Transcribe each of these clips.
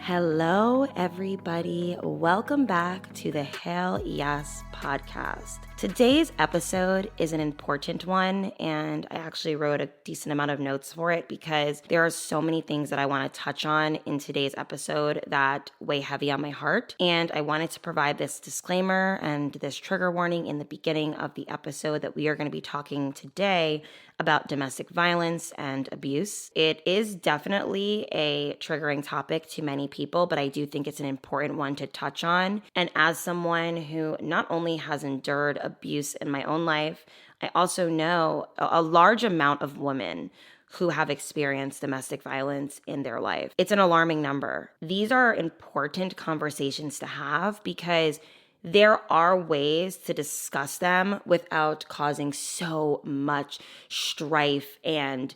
Hello, everybody. Welcome back to the Hell Yes podcast. Today's episode is an important one, and I actually wrote a decent amount of notes for it because there are so many things that I want to touch on in today's episode that weigh heavy on my heart. And I wanted to provide this disclaimer and this trigger warning in the beginning of the episode that we are going to be talking today about domestic violence and abuse. It is definitely a triggering topic to many people, but I do think it's an important one to touch on. And as someone who not only has endured abuse in my own life, I also know a large amount of women who have experienced domestic violence in their life. It's an alarming number. These are important conversations to have because there are ways to discuss them without causing so much strife and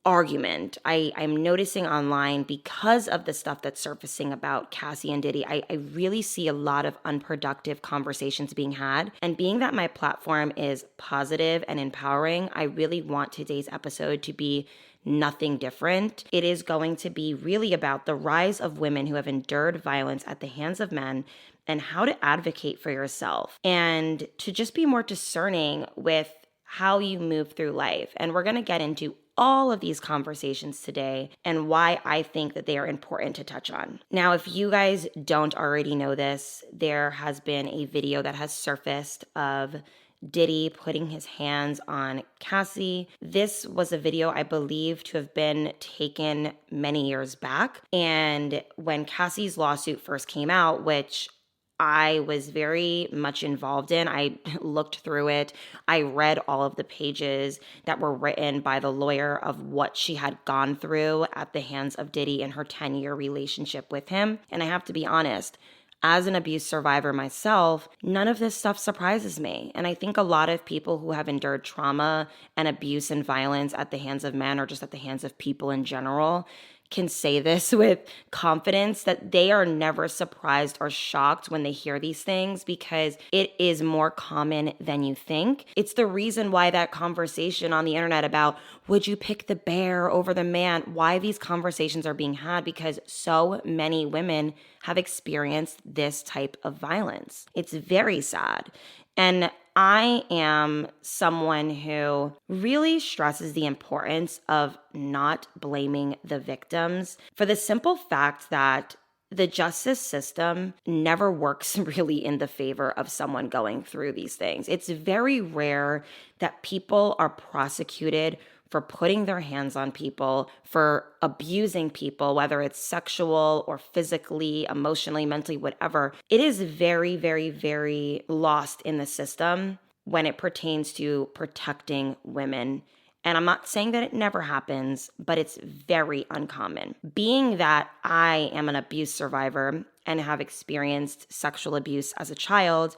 argument. I'm noticing online because of the stuff that's surfacing about Cassie and Diddy, I really see a lot of unproductive conversations being had. And being that my platform is positive and empowering, I really want today's episode to be nothing different. It is going to be really about the rise of women who have endured violence at the hands of men and how to advocate for yourself and to just be more discerning with how you move through life. And we're going to get into all of these conversations today and why I think that they are important to touch on. Now, if you guys don't already know this, there has been a video that has surfaced of Diddy putting his hands on Cassie. This was a video I believe to have been taken many years back. And when Cassie's lawsuit first came out, which I was very much involved in. I looked through it. I read all of the pages that were written by the lawyer of what she had gone through at the hands of Diddy in her 10-year relationship with him. And I have to be honest, as an abuse survivor myself, none of this stuff surprises me. And I think a lot of people who have endured trauma and abuse and violence at the hands of men or just at the hands of people in general can say this with confidence that they are never surprised or shocked when they hear these things because it is more common than you think. It's the reason why that conversation on the internet about would you pick the bear over the man, why these conversations are being had because so many women have experienced this type of violence. It's very sad. And I am someone who really stresses the importance of not blaming the victims for the simple fact that the justice system never works really in the favor of someone going through these things. It's very rare that people are prosecuted for putting their hands on people, for abusing people, whether it's sexual or physically, emotionally, mentally, whatever. It is very, very, very lost in the system when it pertains to protecting women. And I'm not saying that it never happens, but it's very uncommon. Being that I am an abuse survivor and have experienced sexual abuse as a child,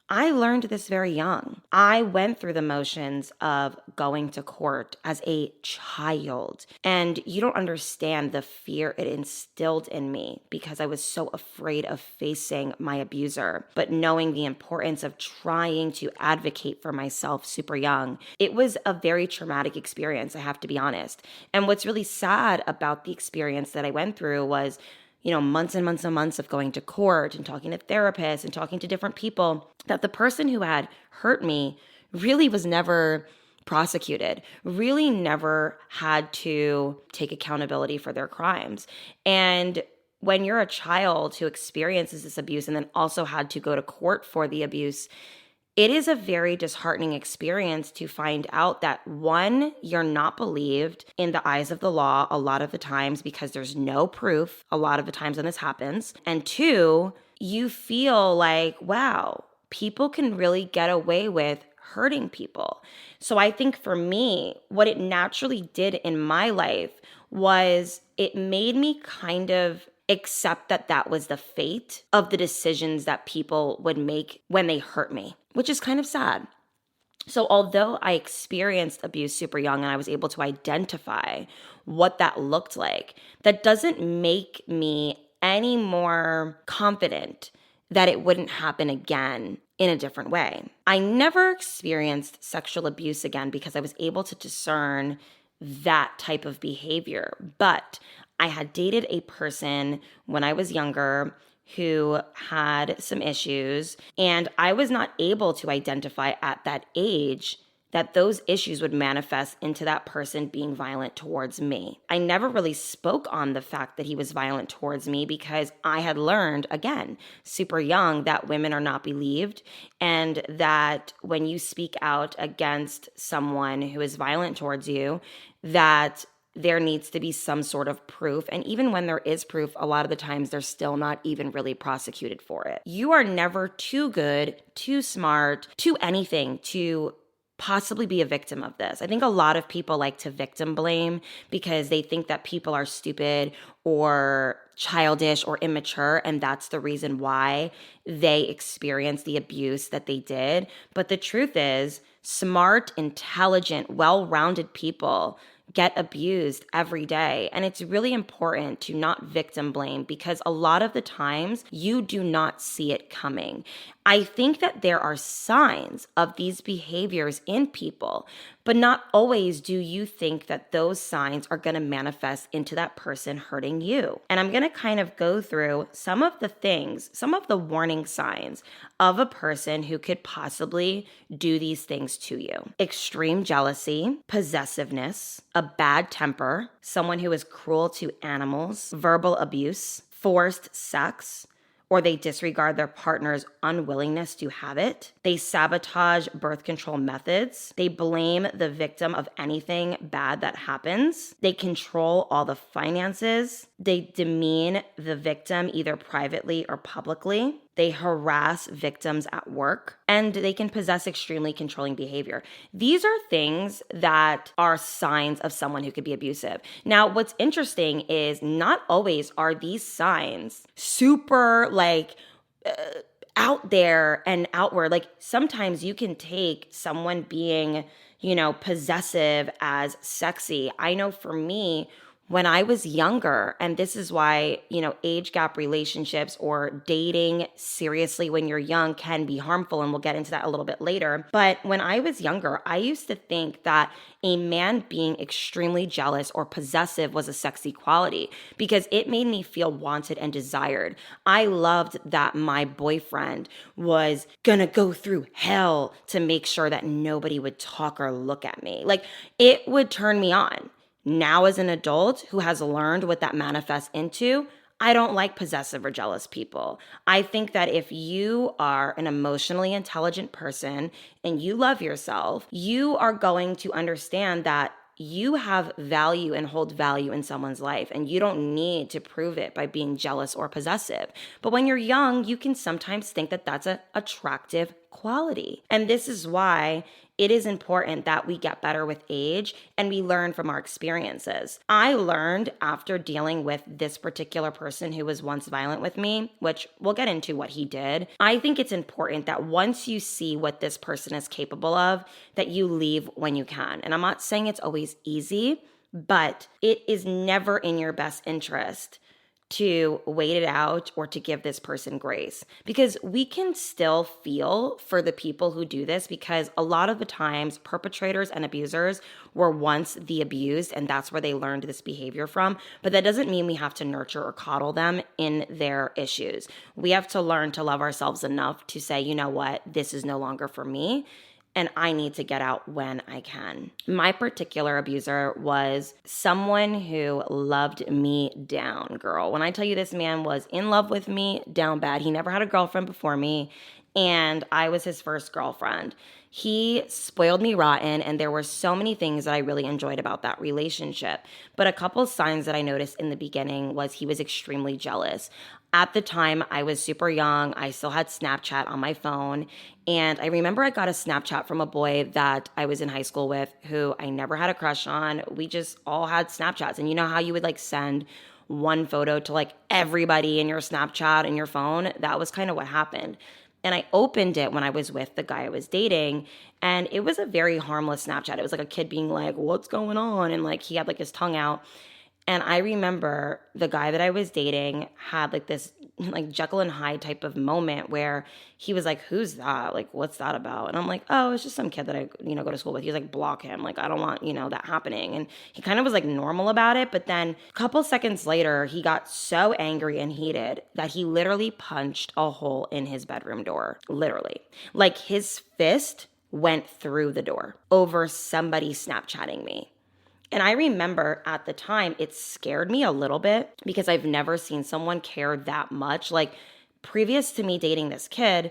I learned this very young. I went through the motions of going to court as a child, and you don't understand the fear it instilled in me because I was so afraid of facing my abuser. But knowing the importance of trying to advocate for myself super young, it was a very traumatic experience, I have to be honest. And what's really sad about the experience that I went through was months and months and months of going to court and talking to therapists and talking to different people, that the person who had hurt me really was never prosecuted, really never had to take accountability for their crimes. And when you're a child who experiences this abuse and then also had to go to court for the abuse, it is a very disheartening experience to find out that, one, you're not believed in the eyes of the law a lot of the times because there's no proof a lot of the times when this happens. And two, you feel like, wow, people can really get away with hurting people. So I think for me, what it naturally did in my life was it made me kind of accept that that was the fate of the decisions that people would make when they hurt me, which is kind of sad. So although I experienced abuse super young and I was able to identify what that looked like, that doesn't make me any more confident that it wouldn't happen again in a different way. I never experienced sexual abuse again because I was able to discern that type of behavior. But I had dated a person when I was younger who had some issues, and I was not able to identify at that age that those issues would manifest into that person being violent towards me. I never really spoke on the fact that he was violent towards me because I had learned, again, super young, that women are not believed, and that when you speak out against someone who is violent towards you, that there needs to be some sort of proof. And even when there is proof, a lot of the times they're still not even really prosecuted for it. You are never too good, too smart, too anything to possibly be a victim of this. I think a lot of people like to victim blame because they think that people are stupid or childish or immature, and that's the reason why they experience the abuse that they did. But the truth is, smart, intelligent, well-rounded people get abused every day. And it's really important to not victim blame because a lot of the times you do not see it coming. I think that there are signs of these behaviors in people, but not always do you think that those signs are going to manifest into that person hurting you. And I'm going to kind of go through some of the things, some of the warning signs of a person who could possibly do these things to you. Extreme jealousy, possessiveness, a bad temper, someone who is cruel to animals, verbal abuse, forced sex, or they disregard their partner's unwillingness to have it. They sabotage birth control methods. They blame the victim of anything bad that happens. They control all the finances. They demean the victim either privately or publicly. They harass victims at work, and they can possess extremely controlling behavior. These are things that are signs of someone who could be abusive. Now, what's interesting is not always are these signs super out there and outward. Like sometimes you can take someone being, possessive as sexy. I know for me, when I was younger, and this is why, age gap relationships or dating seriously when you're young can be harmful, and we'll get into that a little bit later. But when I was younger, I used to think that a man being extremely jealous or possessive was a sexy quality because it made me feel wanted and desired. I loved that my boyfriend was gonna go through hell to make sure that nobody would talk or look at me. Like, it would turn me on. Now, as an adult who has learned what that manifests into, I don't like possessive or jealous people. I think that if you are an emotionally intelligent person and you love yourself, you are going to understand that you have value and hold value in someone's life, and you don't need to prove it by being jealous or possessive. But when you're young, you can sometimes think that that's an attractive quality. And this is why it is important that we get better with age and we learn from our experiences. I learned after dealing with this particular person who was once violent with me, which we'll get into what he did. I think it's important that once you see what this person is capable of, that you leave when you can. And I'm not saying it's always easy, but it is never in your best interest to wait it out or to give this person grace, because we can still feel for the people who do this, because a lot of the times perpetrators and abusers were once the abused, and that's where they learned this behavior from. But that doesn't mean we have to nurture or coddle them in their issues. We have to learn to love ourselves enough to say, you know what, this is no longer for me, and I need to get out when I can. My particular abuser was someone who loved me down, girl. When I tell you this man was in love with me down bad, he never had a girlfriend before me, and I was his first girlfriend. He spoiled me rotten, and there were so many things that I really enjoyed about that relationship. But a couple of signs that I noticed in the beginning was he was extremely jealous. At the time, I was super young. I still had Snapchat on my phone. And I remember I got a Snapchat from a boy that I was in high school with who I never had a crush on. We just all had Snapchats. And you know how you would send one photo to everybody in your Snapchat and your phone? That was kind of what happened. And I opened it when I was with the guy I was dating, and it was a very harmless Snapchat. It was like a kid being like, what's going on? And he had his tongue out. And I remember the guy that I was dating had this like Jekyll and Hyde type of moment where he was like, who's that? Like, what's that about? And I'm like, oh, it's just some kid that I, go to school with. He was like, block him. Like, I don't want, that happening. And he kind of was like normal about it. But then a couple seconds later, he got so angry and heated that he literally punched a hole in his bedroom door. Literally. Like his fist went through the door over somebody Snapchatting me. And I remember at the time, it scared me a little bit because I've never seen someone care that much. Like previous to me dating this kid,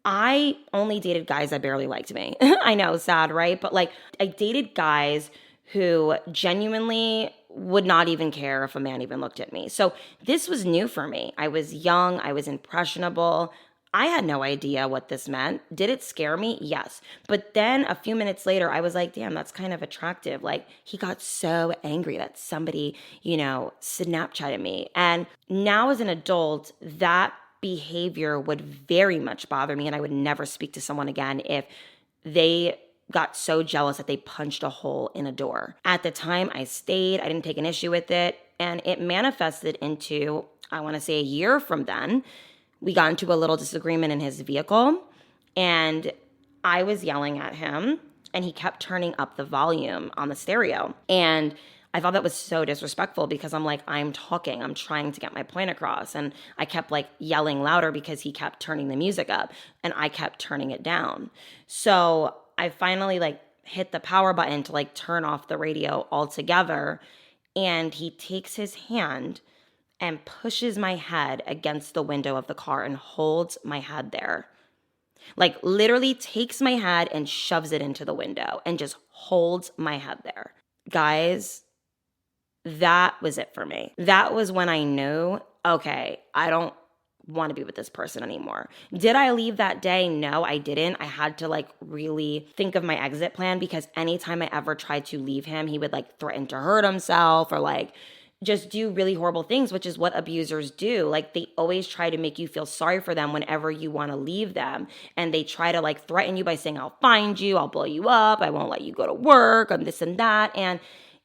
I only dated guys that barely liked me. I know, sad, right? But like I dated guys who genuinely would not even care if a man even looked at me. So this was new for me. I was young, I was impressionable. I had no idea what this meant. Did it scare me? Yes. But then a few minutes later, I was like, damn, that's kind of attractive. Like he got so angry that somebody, Snapchatted me. And now as an adult, that behavior would very much bother me. And I would never speak to someone again if they got so jealous that they punched a hole in a door. At the time, I stayed. I didn't take an issue with it. And it manifested into, I want to say a year from then, we got into a little disagreement in his vehicle, and I was yelling at him, and he kept turning up the volume on the stereo. And I thought that was so disrespectful because I'm like, I'm talking, I'm trying to get my point across. And I kept like yelling louder because he kept turning the music up, and I kept turning it down. So I finally like hit the power button to like turn off the radio altogether, and he takes his hand and pushes my head against the window of the car and holds my head there. Like literally takes my head and shoves it into the window and just holds my head there. Guys, that was it for me. That was when I knew, okay, I don't want to be with this person anymore. Did I leave that day? No, I didn't. I had to like really think of my exit plan because anytime I ever tried to leave him, he would like threaten to hurt himself or like just do really horrible things, which is what abusers do. Like they always try to make you feel sorry for them whenever you want to leave them. And they try to like threaten you by saying, I'll find you, I'll blow you up, I won't let you go to work, and this and that. And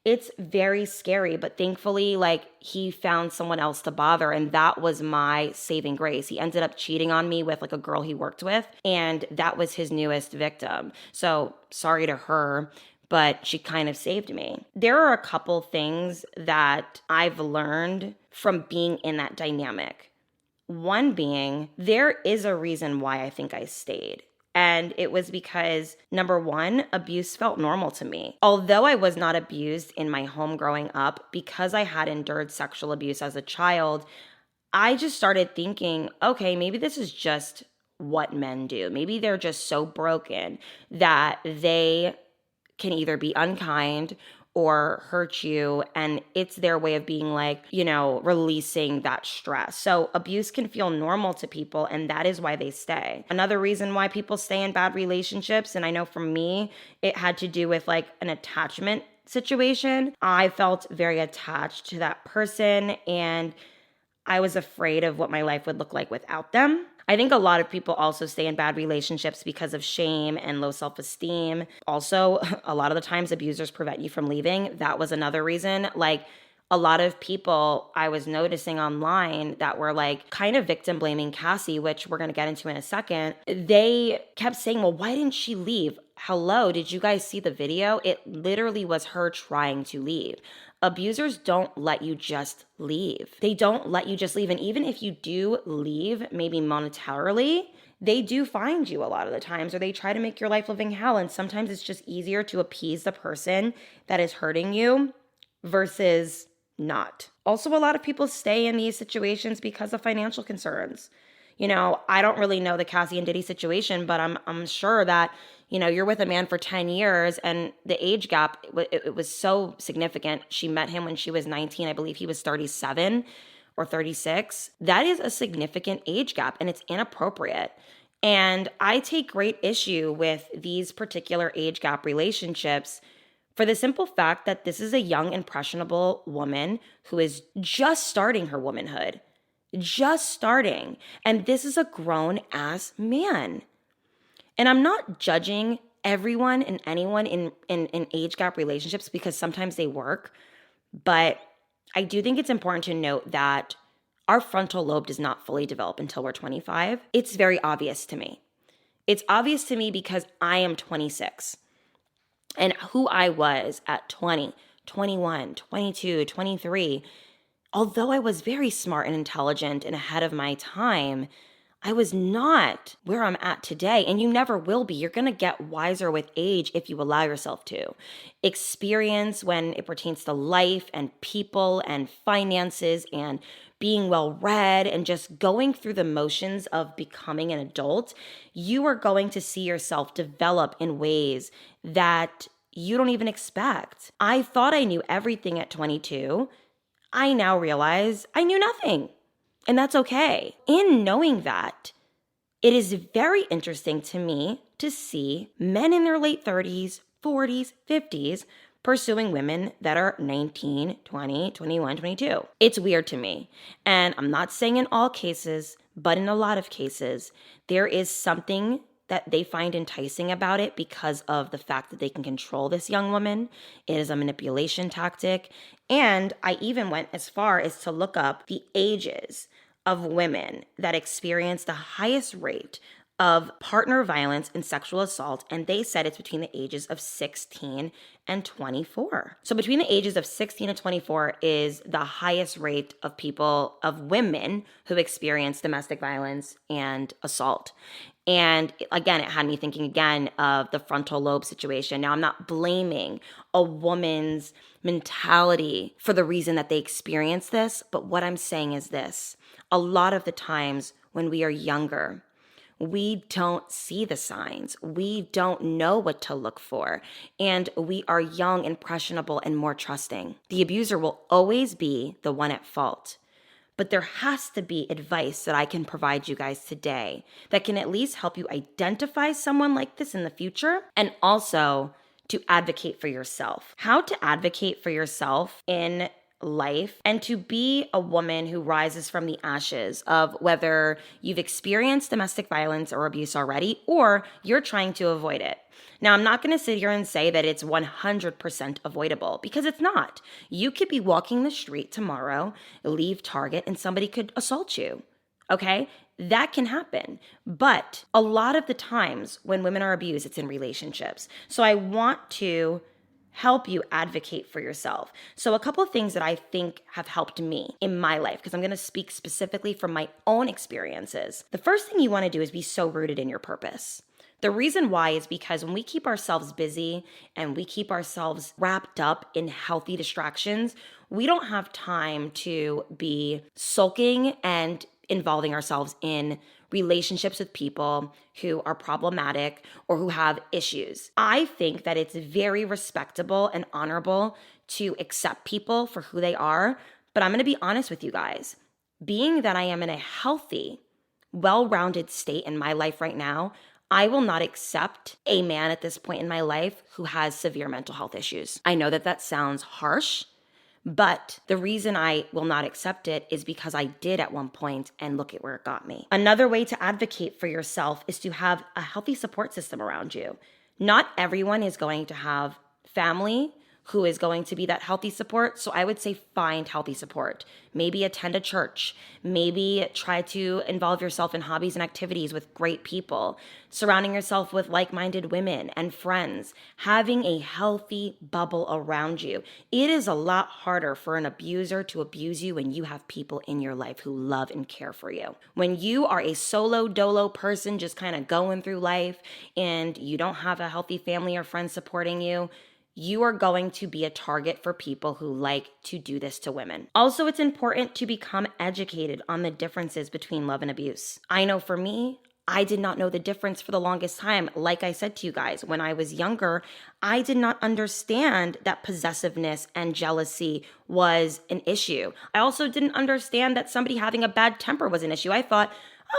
it's very scary, but thankfully, like he found someone else to bother, and that was my saving grace. He ended up cheating on me with like a girl he worked with, and that was his newest victim. So sorry to her, but she kind of saved me. There are a couple things that I've learned from being in that dynamic. One being, there is a reason why I think I stayed. And it was because, number one, abuse felt normal to me. Although I was not abused in my home growing up, because I had endured sexual abuse as a child, I just started thinking, okay, maybe this is just what men do. Maybe they're just so broken that they can either be unkind or hurt you, and it's their way of being like, releasing that stress. So abuse can feel normal to people, and that is why they stay. Another reason why people stay in bad relationships, and I know for me, it had to do with like an attachment situation. I felt very attached to that person, and I was afraid of what my life would look like without them. I think a lot of people also stay in bad relationships because of shame and low self-esteem. Also, a lot of the times abusers prevent you from leaving. That was another reason. Like a lot of people I was noticing online that were like kind of victim blaming Cassie, which we're going to get into in a second. They kept saying, well, why didn't she leave? Hello, did you guys see the video? It literally was her trying to leave. Abusers don't let you just leave. They don't let you just leave. And even if you do leave, maybe monetarily, they do find you a lot of the times, or they try to make your life living hell. And sometimes it's just easier to appease the person that is hurting you versus not. Also, a lot of people stay in these situations because of financial concerns. I don't really know the Cassie and Diddy situation, but I'm sure that you're with a man for 10 years and the age gap, it was so significant. She met him when she was 19. I believe he was 37 or 36. That is a significant age gap, and it's inappropriate. And I take great issue with these particular age gap relationships for the simple fact that this is a young, impressionable woman who is just starting her womanhood. Just starting. And this is a grown-ass man. And I'm not judging everyone and anyone in age gap relationships because sometimes they work. But I do think it's important to note that our frontal lobe does not fully develop until we're 25. It's very obvious to me. It's obvious to me because I am 26. And who I was at 20, 21, 22, 23, although I was very smart and intelligent and ahead of my time, I was not where I'm at today, and you never will be. You're going to get wiser with age if you allow yourself to. Experience when it pertains to life and people and finances and being well read and just going through the motions of becoming an adult, you are going to see yourself develop in ways that you don't even expect. I thought I knew everything at 22. I now realize I knew nothing. And that's okay. In knowing that, it is very interesting to me to see men in their late 30s, 40s, 50s pursuing women that are 19, 20, 21, 22. It's weird to me. And I'm not saying in all cases, but in a lot of cases, there is something that they find enticing about it because of the fact that they can control this young woman. It is a manipulation tactic. And I even went as far as to look up the ages of women that experience the highest rate of partner violence and sexual assault, and they said it's between the ages of 16 and 24. So between the ages of 16 and 24 is the highest rate of people, of women who experience domestic violence and assault. And again, it had me thinking again of the frontal lobe situation. Now, I'm not blaming a woman's mentality for the reason that they experience this, but what I'm saying is this. A lot of the times when we are younger, we don't see the signs. We don't know what to look for. And we are young, impressionable, and more trusting. The abuser will always be the one at fault. But there has to be advice that I can provide you guys today that can at least help you identify someone like this in the future and also to advocate for yourself. How to advocate for yourself in life and to be a woman who rises from the ashes of whether you've experienced domestic violence or abuse already or you're trying to avoid it. Now, I'm not going to sit here and say that it's 100% avoidable because it's not. You could be walking the street tomorrow, leave Target, and somebody could assault you. Okay? That can happen. But a lot of the times when women are abused, it's in relationships. So I want to help you advocate for yourself. So a couple of things that I think have helped me in my life, because I'm going to speak specifically from my own experiences. The first thing you want to do is be so rooted in your purpose. The reason why is because when we keep ourselves busy and we keep ourselves wrapped up in healthy distractions, we don't have time to be sulking and involving ourselves in relationships with people who are problematic or who have issues. I think that it's very respectable and honorable to accept people for who they are, but I'm going to be honest with you guys. Being that I am in a healthy, well-rounded state in my life right now, I will not accept a man at this point in my life who has severe mental health issues. I know that that sounds harsh, but the reason I will not accept it is because I did at one point, and look at where it got me. Another way to advocate for yourself is to have a healthy support system around you. Not everyone is going to have family who is going to be that healthy support. So I would say find healthy support. Maybe attend a church. Maybe try to involve yourself in hobbies and activities with great people. Surrounding yourself with like-minded women and friends. Having a healthy bubble around you. It is a lot harder for an abuser to abuse you when you have people in your life who love and care for you. When you are a solo dolo person just kind of going through life and you don't have a healthy family or friends supporting you, you are going to be a target for people who like to do this to women. Also, it's important to become educated on the differences between love and abuse. I know for me, I did not know the difference for the longest time. Like I said to you guys, when I was younger, I did not understand that possessiveness and jealousy was an issue. I also didn't understand that somebody having a bad temper was an issue. I thought,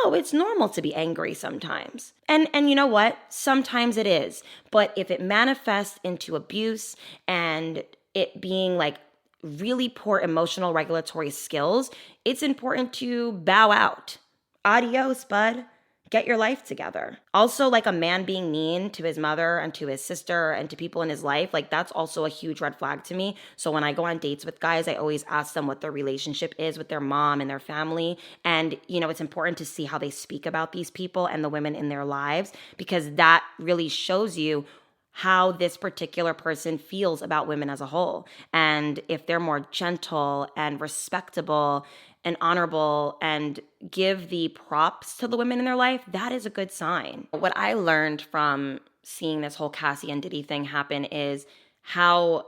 oh, it's normal to be angry sometimes. And you know what? Sometimes it is. But if it manifests into abuse and it being like really poor emotional regulatory skills, it's important to bow out. Adios, bud. get your life together. Also, like a man being mean to his mother and to his sister and to people in his life, like that's also a huge red flag to me. So when I go on dates with guys, I always ask them what their relationship is with their mom and their family. And, it's important to see how they speak about these people and the women in their lives, because that really shows you how this particular person feels about women as a whole. And if they're more gentle and respectable and honorable and give the props to the women in their life, that is a good sign. What I learned from seeing this whole Cassie and Diddy thing happen is how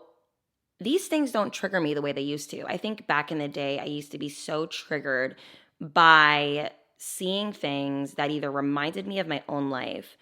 these things don't trigger me the way they used to. I think back in the day, I used to be so triggered by seeing things that either reminded me of my own life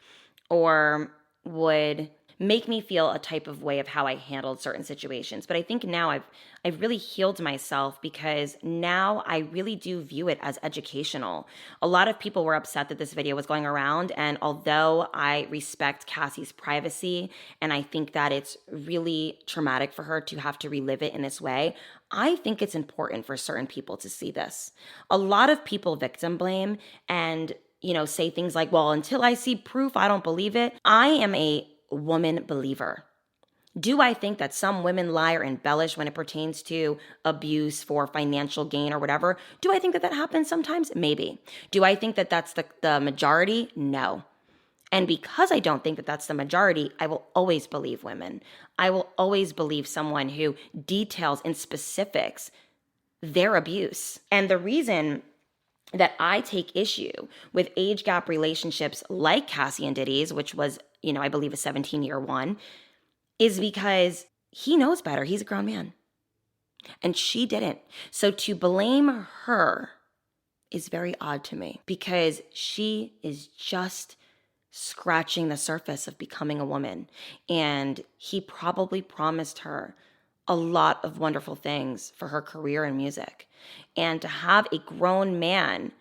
or would make me feel a type of way of how I handled certain situations. But I think now I've really healed myself, because now I really do view it as educational. A lot of people were upset that this video was going around, and although I respect Cassie's privacy and I think that it's really traumatic for her to have to relive it in this way, I think it's important for certain people to see this. A lot of people victim blame and say things like, well, until I see proof, I don't believe it. I am a woman believer. Do I think that some women lie or embellish when it pertains to abuse for financial gain or whatever? Do I think that happens sometimes? Maybe. Do I think that that's the majority? No. And because I don't think that that's the majority, I will always believe women. I will always believe someone who details in specifics their abuse. And the reason that I take issue with age gap relationships like Cassie and Diddy's, which was, I believe a 17-year one, is because he knows better. He's a grown man. And she didn't. So to blame her is very odd to me, because she is just scratching the surface of becoming a woman. And he probably promised her a lot of wonderful things for her career in music. And to have a grown man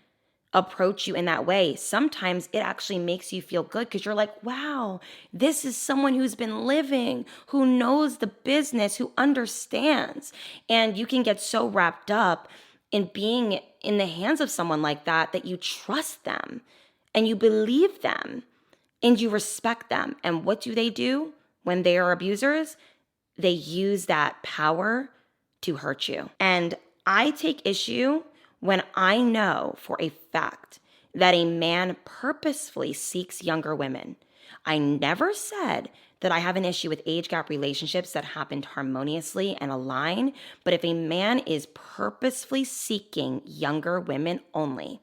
approach you in that way, sometimes it actually makes you feel good, because you're like, wow, this is someone who's been living, who knows the business, who understands. And you can get so wrapped up in being in the hands of someone like that you trust them and you believe them and you respect them. And what do when they are abusers? They use that power to hurt you. And I take issue when I know for a fact that a man purposefully seeks younger women. I never said that I have an issue with age gap relationships that happened harmoniously and align, but if a man is purposefully seeking younger women only,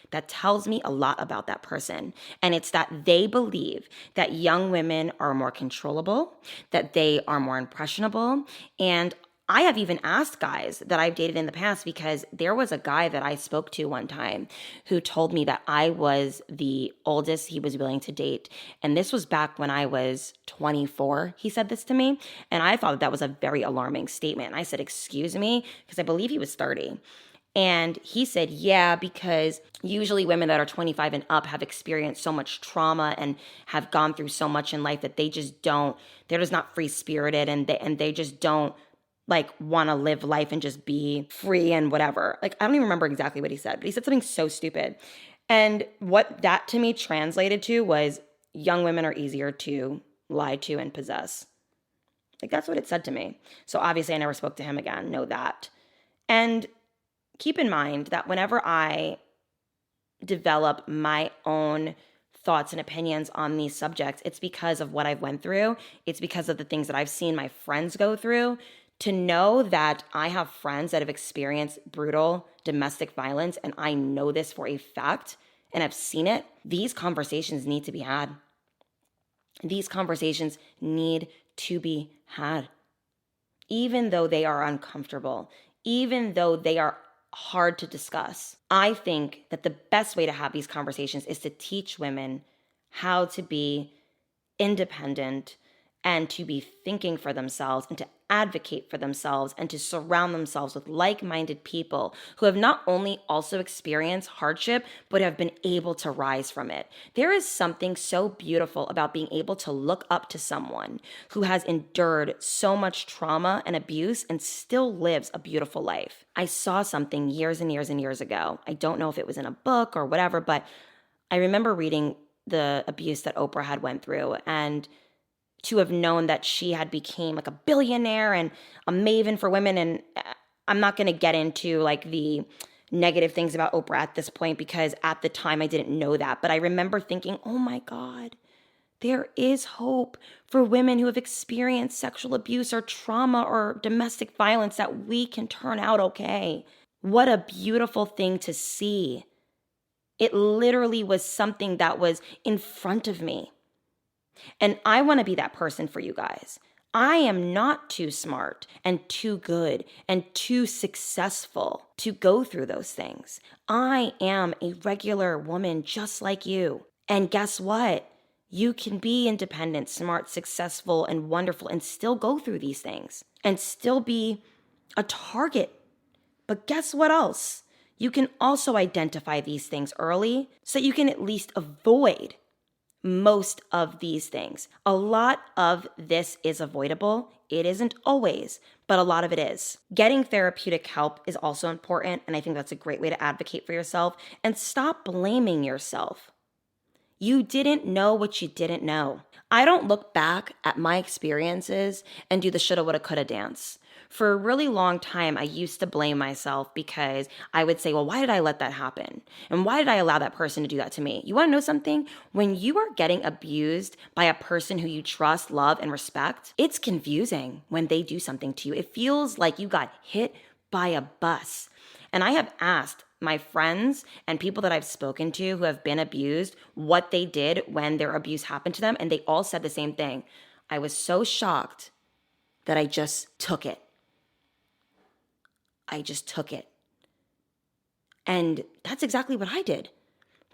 that tells me a lot about that person. And it's that they believe that young women are more controllable, that they are more impressionable. And I have even asked guys that I've dated in the past, because there was a guy that I spoke to one time who told me that I was the oldest he was willing to date. And this was back when I was 24. He said this to me. And I thought that was a very alarming statement. And I said, excuse me, because I believe he was 30. And he said, yeah, because usually women that are 25 and up have experienced so much trauma and have gone through so much in life that they're just not free spirited, and they just don't want to live life and just be free and whatever. I don't even remember exactly what he said, but he said something so stupid. And what that to me translated to was young women are easier to lie to and possess. That's what it said to me. So obviously I never spoke to him again. Know that. And keep in mind that whenever I develop my own thoughts and opinions on these subjects, it's because of what I've went through. It's because of the things that I've seen my friends go through. To know that I have friends that have experienced brutal domestic violence, and I know this for a fact, and I've seen it, these conversations need to be had. These conversations need to be had. Even though they are uncomfortable, even though they are hard to discuss, I think that the best way to have these conversations is to teach women how to be independent and to be thinking for themselves and to advocate for themselves and to surround themselves with like-minded people who have not only also experienced hardship, but have been able to rise from it. There is something so beautiful about being able to look up to someone who has endured so much trauma and abuse and still lives a beautiful life. I saw something years and years and years ago. I don't know if it was in a book or whatever, but I remember reading the abuse that Oprah had went through, and to have known that she had became like a billionaire and a maven for women. And I'm not going to get into like the negative things about Oprah at this point, because at the time I didn't know that. But I remember thinking, oh my God, there is hope for women who have experienced sexual abuse or trauma or domestic violence, that we can turn out okay. What a beautiful thing to see. It literally was something that was in front of me. And I want to be that person for you guys. I am not too smart and too good and too successful to go through those things. I am a regular woman just like you. And guess what? You can be independent, smart, successful, and wonderful and still go through these things and still be a target. But guess what else? You can also identify these things early so you can at least avoid most of these things. A lot of this is avoidable. It isn't always, but a lot of it is. Getting therapeutic help is also important, and I think that's a great way to advocate for yourself. And stop blaming yourself. You didn't know what you didn't know. I don't look back at my experiences and do the shoulda, woulda, coulda dance. For a really long time, I used to blame myself because I would say, well, why did I let that happen? And why did I allow that person to do that to me? You want to know something? When you are getting abused by a person who you trust, love, and respect, it's confusing when they do something to you. It feels like you got hit by a bus. And I have asked my friends and people that I've spoken to who have been abused what they did when their abuse happened to them, and they all said the same thing. I was so shocked that I just took it. I just took it. And that's exactly what I did,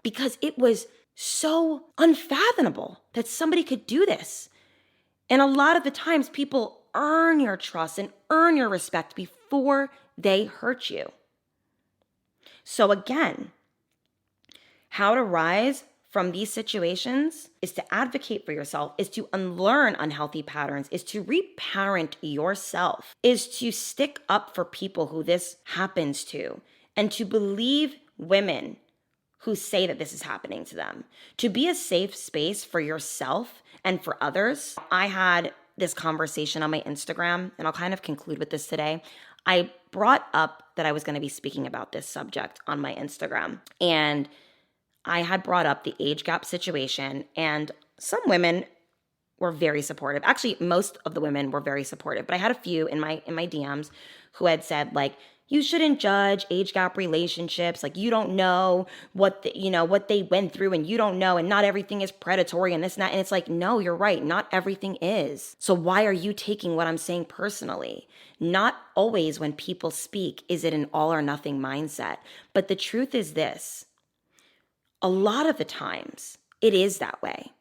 because it was so unfathomable that somebody could do this. And a lot of the times people earn your trust and earn your respect before they hurt you. So again, how to rise from these situations is to advocate for yourself, is to unlearn unhealthy patterns, is to reparent yourself, is to stick up for people who this happens to, and to believe women who say that this is happening to them, to be a safe space for yourself and for others. I had this conversation on my Instagram, and I'll kind of conclude with this today. I brought up that I was going to be speaking about this subject on my Instagram, and I had brought up the age gap situation, and some women were very supportive. Actually, most of the women were very supportive, but I had a few in my DMs who had said, like, you shouldn't judge age gap relationships. Like, you don't know what what they went through, and you don't know, and not everything is predatory and this and that. And it's like, no, you're right. Not everything is. So why are you taking what I'm saying personally? Not always when people speak is it an all or nothing mindset. But the truth is this. A lot of the times it is that way.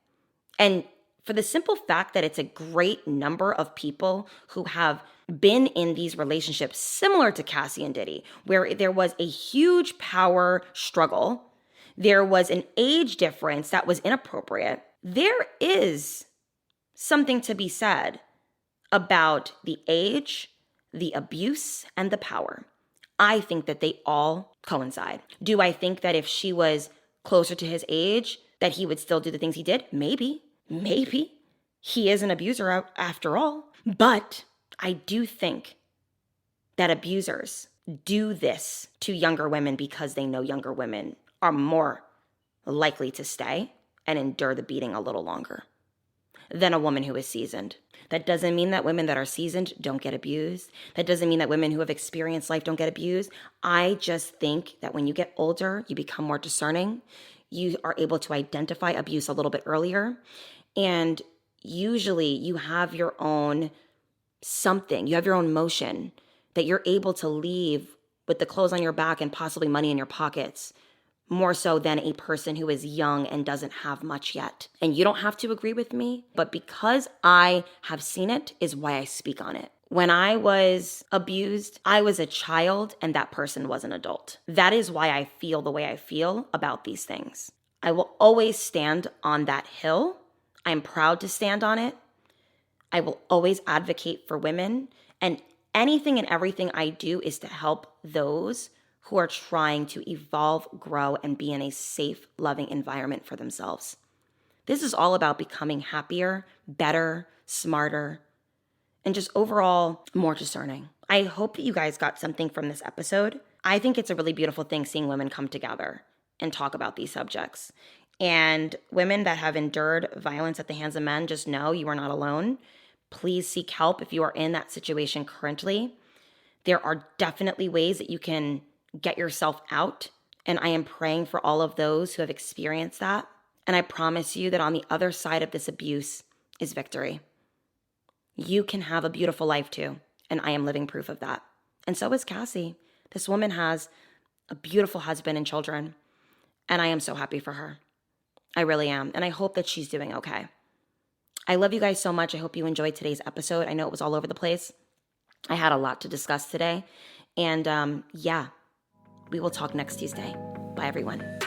And for the simple fact that it's a great number of people who have been in these relationships similar to Cassie and Diddy, where there was a huge power struggle, there was an age difference that was inappropriate. There is something to be said about the age, the abuse, and the power. I think that they all coincide. Do I think that if she was closer to his age, that he would still do the things he did? Maybe. He is an abuser after all. But I do think that abusers do this to younger women because they know younger women are more likely to stay and endure the beating a little longer than a woman who is seasoned. That doesn't mean that women that are seasoned don't get abused. That doesn't mean that women who have experienced life don't get abused. I just think that when you get older, you become more discerning. You are able to identify abuse a little bit earlier. And usually you have your own something. You have your own motion that you're able to leave with the clothes on your back and possibly money in your pockets, more so than a person who is young and doesn't have much yet. And you don't have to agree with me, but because I have seen it is why I speak on it. When I was abused, I was a child and that person was an adult. That is why I feel the way I feel about these things. I will always stand on that hill. I'm proud to stand on it. I will always advocate for women, and anything and everything I do is to help those who are trying to evolve, grow, and be in a safe, loving environment for themselves. This is all about becoming happier, better, smarter, and just overall more discerning. I hope that you guys got something from this episode. I think it's a really beautiful thing seeing women come together and talk about these subjects. And women that have endured violence at the hands of men, just know you are not alone. Please seek help if you are in that situation currently. There are definitely ways that you can get yourself out. And I am praying for all of those who have experienced that. And I promise you that on the other side of this abuse is victory. You can have a beautiful life too. And I am living proof of that. And so is Cassie. This woman has a beautiful husband and children. And I am so happy for her. I really am. And I hope that she's doing okay. I love you guys so much. I hope you enjoyed today's episode. I know it was all over the place. I had a lot to discuss today. And yeah, we will talk next Tuesday. Bye, everyone.